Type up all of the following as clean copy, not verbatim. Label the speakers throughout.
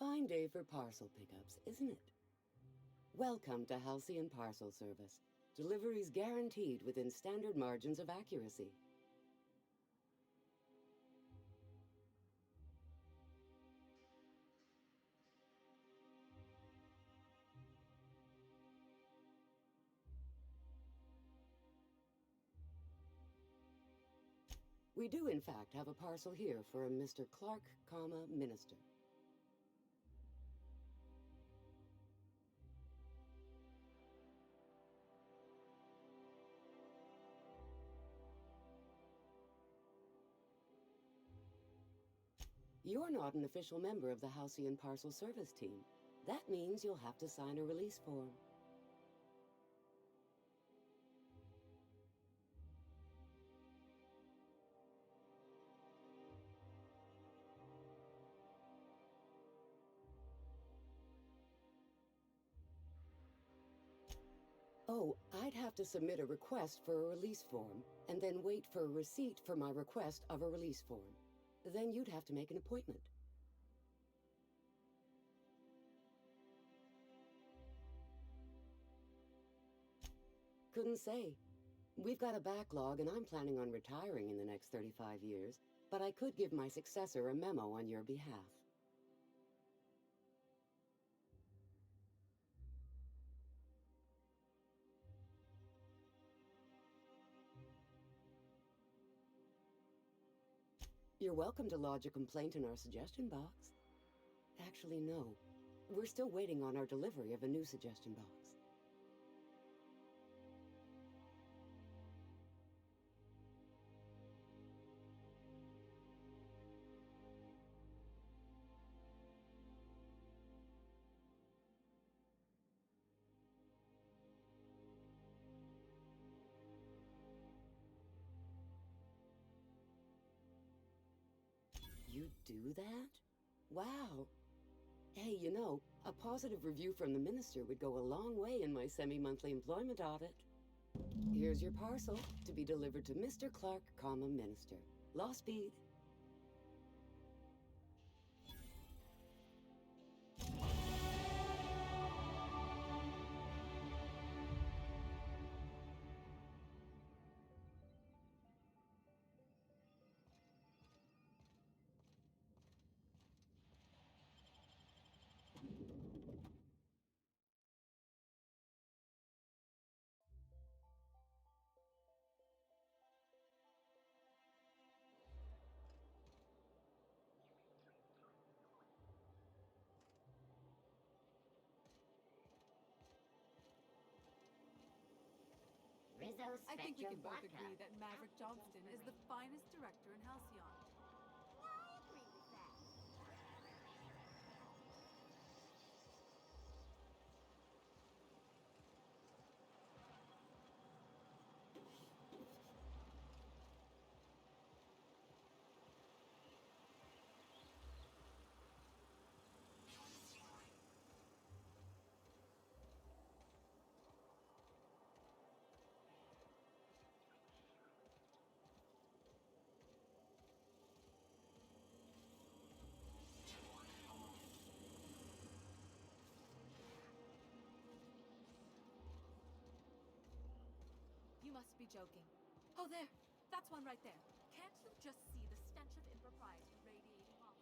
Speaker 1: Fine day for parcel pickups, isn't it? Welcome to Halcyon Parcel Service. Deliveries guaranteed within standard margins of accuracy. We do, in fact, have a parcel here for a Mr. Clark, Minister. You're not an official member of the Halcyon Parcel Service team. That means you'll have to sign a release form. Oh, I'd have to submit a request for a release form, and then wait for a receipt for my request of a release form. Then you'd have to make an appointment. Couldn't say. We've got a backlog, and I'm planning on retiring in the next 35 years, but I could give my successor a memo on your behalf. You're welcome to lodge a complaint in our suggestion box. Actually, no. We're still waiting on our delivery of a new suggestion box. You do that? Wow. Hey, you know, a positive review from the minister would go a long way in my semi-monthly employment audit. Here's your parcel to be delivered to Mr. Clark, Minister. Law speed.
Speaker 2: I think we can both agree that Maverick Johnston is the finest director in Halcyon.
Speaker 3: I agree with that.
Speaker 2: You must be joking. Oh, there! That's one right there. Can't you just see the stench of impropriety radiating off?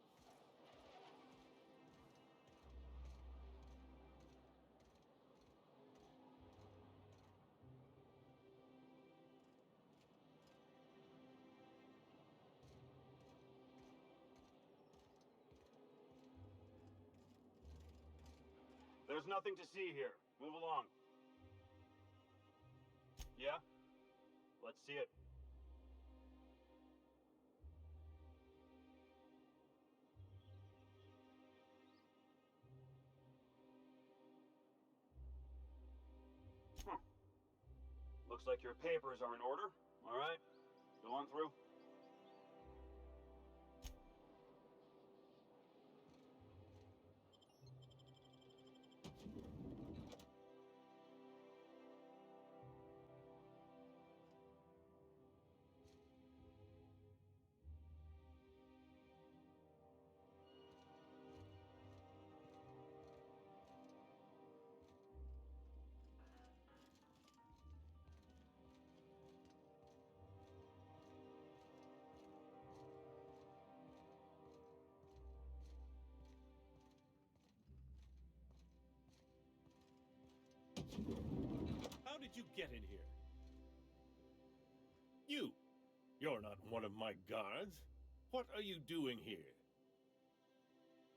Speaker 4: There's nothing to see here. Move along. Yeah? Let's see it. Looks like your papers are in order. All right. Go on through.
Speaker 5: How did you get in here? You're not one of my guards. What are you doing here?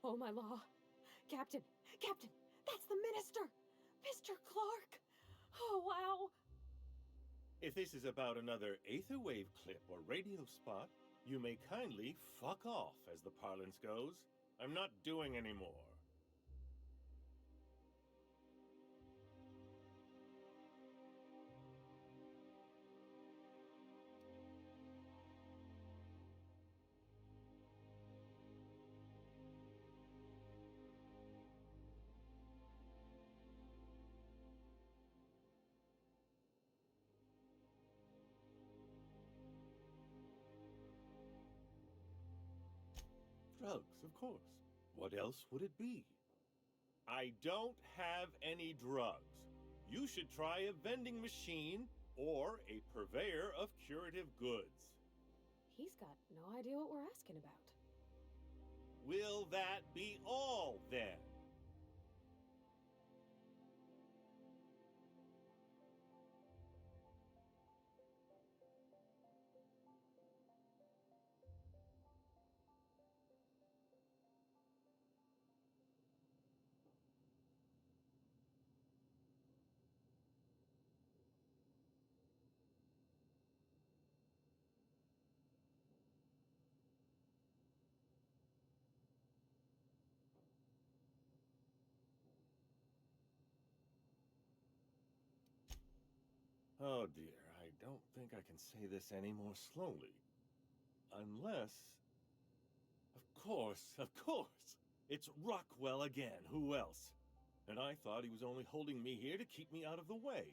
Speaker 2: Oh, my law. Captain! Captain! That's the minister! Mr. Clark! Oh, wow!
Speaker 5: If this is about another aetherwave clip or radio spot, you may kindly fuck off, as the parlance goes. I'm not doing any more. Drugs, of course. What else would it be? I don't have any drugs. You should try a vending machine or a purveyor of curative goods.
Speaker 2: He's got no idea what we're asking about.
Speaker 5: Will that be all, then? Oh dear, I don't think I can say this any more slowly. Unless... Of course! It's Rockwell again, who else? And I thought he was only holding me here to keep me out of the way.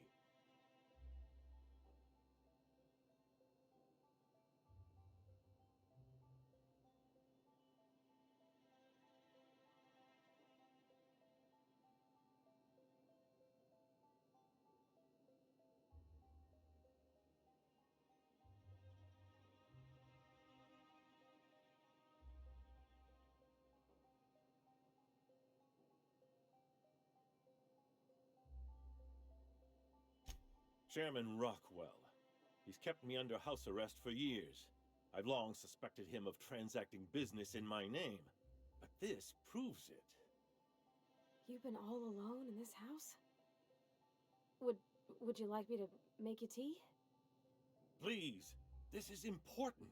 Speaker 5: Chairman Rockwell. He's kept me under house arrest for years. I've long suspected him of transacting business in my name, but this proves it.
Speaker 2: You've been all alone in this house? Would you like me to make you tea?
Speaker 5: Please, this is important.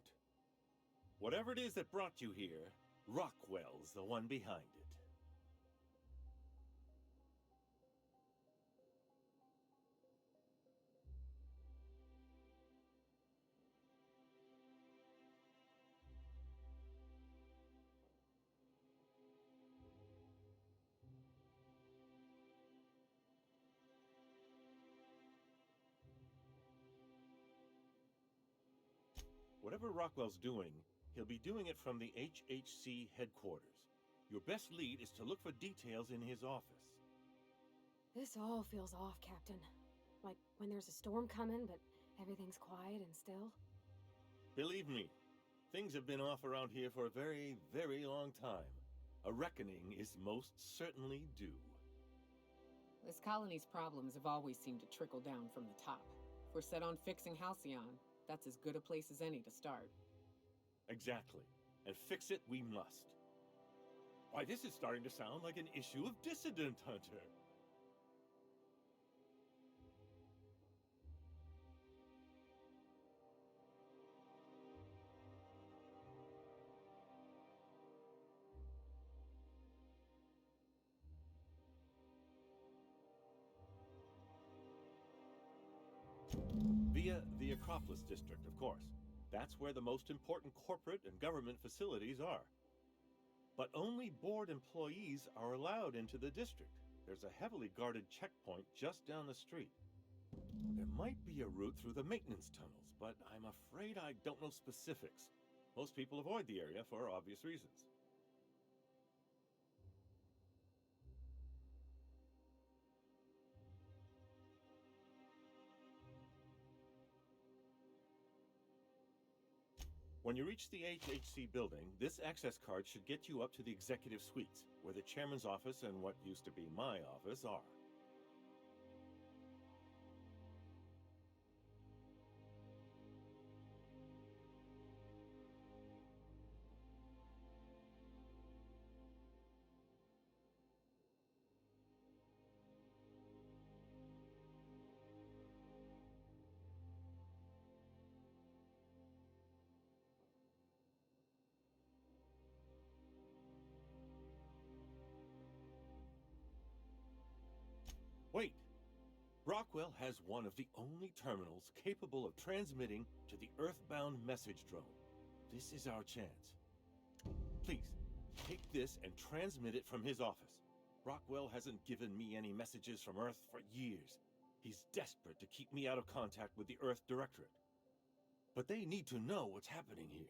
Speaker 5: Whatever it is that brought you here, Rockwell's the one behind it. Whatever Rockwell's doing, he'll be doing it from the HHC headquarters. Your best lead is to look for details in his office.
Speaker 2: This all feels off, Captain. Like when there's a storm coming, but everything's quiet and still.
Speaker 5: Believe me, things have been off around here for a very, very long time. A reckoning is most certainly due.
Speaker 6: This colony's problems have always seemed to trickle down from the top. If we're set on fixing Halcyon, that's as good a place as any to start.
Speaker 5: Exactly. And fix it we must. Why, this is starting to sound like an issue of Dissident Hunter. Via the Acropolis District, of course. That's where the most important corporate and government facilities are. But only board employees are allowed into the district. There's a heavily guarded checkpoint just down the street. There might be a route through the maintenance tunnels, but I'm afraid I don't know specifics. Most people avoid the area for obvious reasons. When you reach the HHC building, this access card should get you up to the executive suites, where the chairman's office and what used to be my office are. Wait! Rockwell has one of the only terminals capable of transmitting to the Earthbound message drone. This is our chance. Please, take this and transmit it from his office. Rockwell hasn't given me any messages from Earth for years. He's desperate to keep me out of contact with the Earth Directorate. But they need to know what's happening here.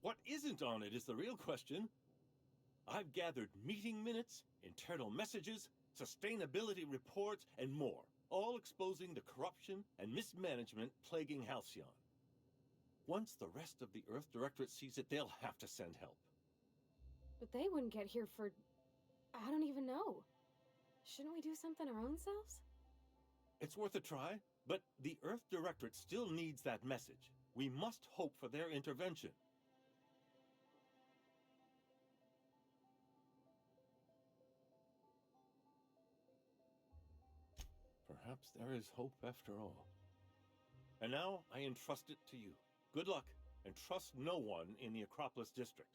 Speaker 5: What isn't on it is the real question. I've gathered meeting minutes, internal messages, sustainability reports, and more, all exposing the corruption and mismanagement plaguing Halcyon. Once the rest of the Earth Directorate sees it, they'll have to send help.
Speaker 2: But they wouldn't get here for... I don't even know. Shouldn't we do something our own selves?
Speaker 5: It's worth a try, but the Earth Directorate still needs that message. We must hope for their intervention. Perhaps there is hope after all. And now I entrust it to you. Good luck, and trust no one in the Acropolis District.